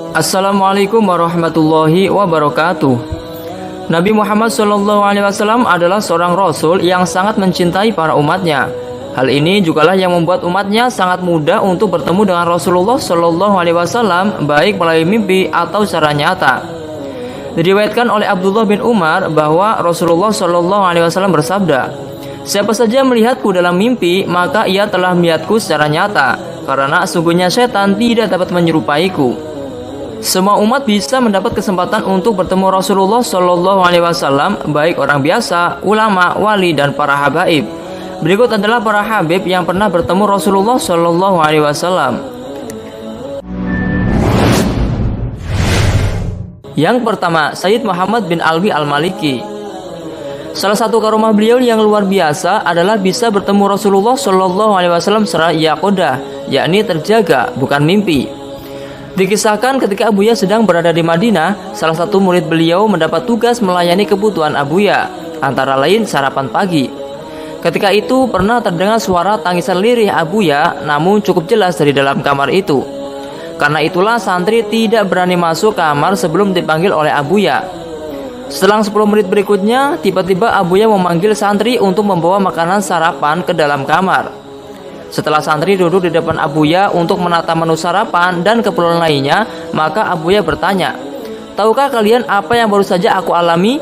Assalamualaikum warahmatullahi wabarakatuh. Nabi Muhammad SAW adalah seorang Rasul yang sangat mencintai para umatnya. Hal ini jugalah yang membuat umatnya sangat mudah untuk bertemu dengan Rasulullah SAW, baik melalui mimpi atau secara nyata. Diriwayatkan oleh Abdullah bin Umar bahwa Rasulullah SAW bersabda, "Siapa saja melihatku dalam mimpi, maka ia telah melihatku secara nyata, karena sungguhnya setan tidak dapat menyerupaiku." Semua umat bisa mendapat kesempatan untuk bertemu Rasulullah SAW, baik orang biasa, ulama, wali, dan para habaib. Berikut adalah para habib yang pernah bertemu Rasulullah SAW. Yang pertama, Sayyid Muhammad bin Alwi al-Maliki. Salah satu karomah beliau yang luar biasa adalah bisa bertemu Rasulullah SAW secara yaqodah, yakni terjaga, bukan mimpi. Dikisahkan ketika Abuya sedang berada di Madinah, salah satu murid beliau mendapat tugas melayani kebutuhan Abuya, antara lain sarapan pagi. Ketika itu pernah terdengar suara tangisan lirih Abuya, namun cukup jelas dari dalam kamar itu. Karena itulah santri tidak berani masuk kamar sebelum dipanggil oleh Abuya. Setelah 10 menit berikutnya, tiba-tiba Abuya memanggil santri untuk membawa makanan sarapan ke dalam kamar. Setelah santri duduk di depan Abuya untuk menata menu sarapan dan keperluan lainnya, maka Abuya bertanya, "Tahukah kalian apa yang baru saja aku alami?"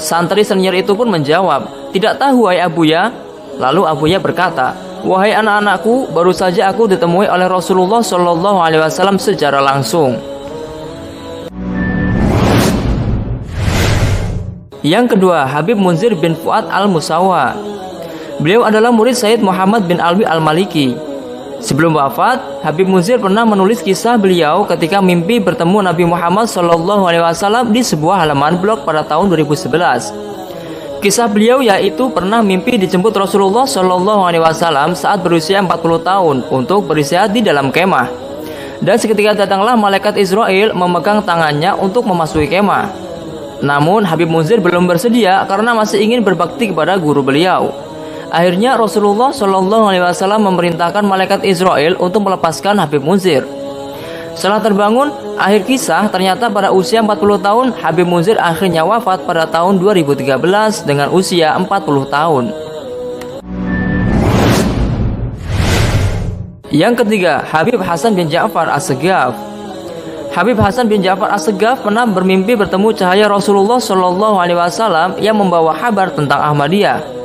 Santri senior itu pun menjawab, "Tidak tahu, wahai Abuya." Lalu Abuya berkata, "Wahai anak-anakku, baru saja aku ditemui oleh Rasulullah SAW secara langsung." Yang kedua, Habib Munzir bin Fuad al-Musawa. Beliau adalah murid Sayyid Muhammad bin Alwi al-Maliki. Sebelum wafat, Habib Munzir pernah menulis kisah beliau ketika mimpi bertemu Nabi Muhammad SAW di sebuah halaman blog pada tahun 2011. Kisah beliau yaitu pernah mimpi dijemput Rasulullah SAW saat berusia 40 tahun untuk beristirahat di dalam kemah. Dan seketika datanglah malaikat Israel memegang tangannya untuk memasuki kemah. Namun Habib Munzir belum bersedia karena masih ingin berbakti kepada guru beliau. Akhirnya Rasulullah SAW memerintahkan malaikat Israel untuk melepaskan Habib Munzir. Setelah terbangun, akhir kisah ternyata pada usia 40 tahun Habib Munzir akhirnya wafat pada tahun 2013 dengan usia 40 tahun. Yang ketiga, Habib Hasan bin Ja'far As-Segaf. Habib Hasan bin Ja'far As-Segaf pernah bermimpi bertemu cahaya Rasulullah SAW yang membawa kabar tentang Ahmadiyah.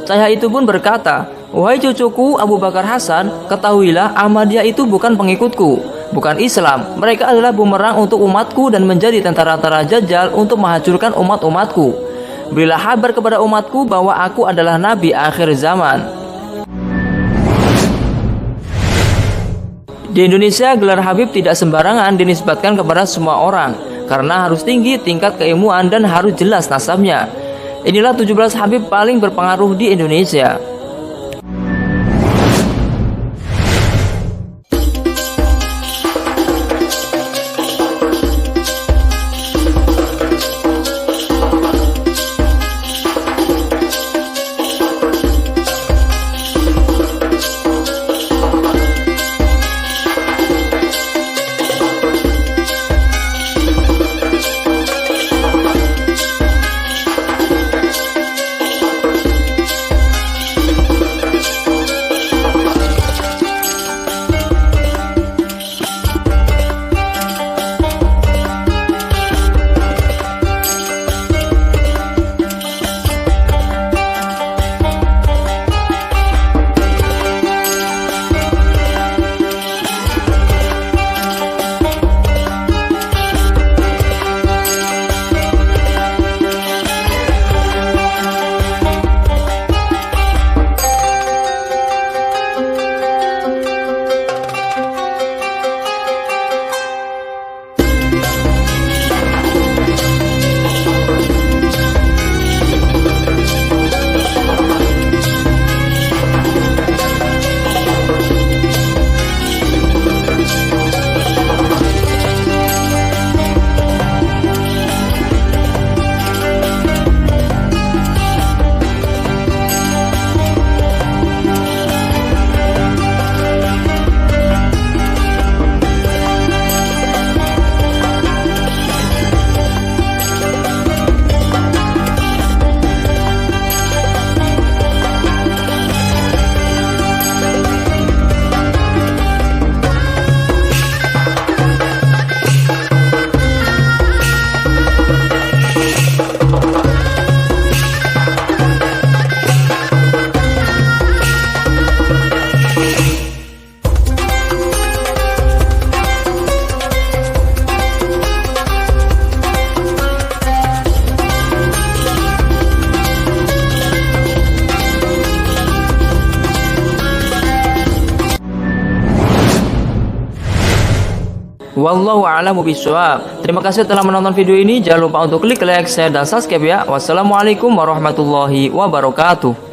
Cahaya itu pun berkata, "Wahai cucuku Abu Bakar Hasan, ketahuilah Ahmadiyah itu bukan pengikutku, bukan Islam. Mereka adalah bumerang untuk umatku dan menjadi tentara-tentara Dajjal untuk menghancurkan umat-umatku. Berilah kabar kepada umatku bahwa aku adalah Nabi akhir zaman." Di Indonesia, gelar Habib tidak sembarangan dinisbatkan kepada semua orang, karena harus tinggi tingkat keilmuan dan harus jelas nasabnya. Inilah 17 Habib paling berpengaruh di Indonesia. Wallahu a'lamu bishawab. Terima kasih telah menonton video ini. Jangan lupa untuk klik like, share, dan subscribe ya. Wassalamualaikum warahmatullahi wabarakatuh.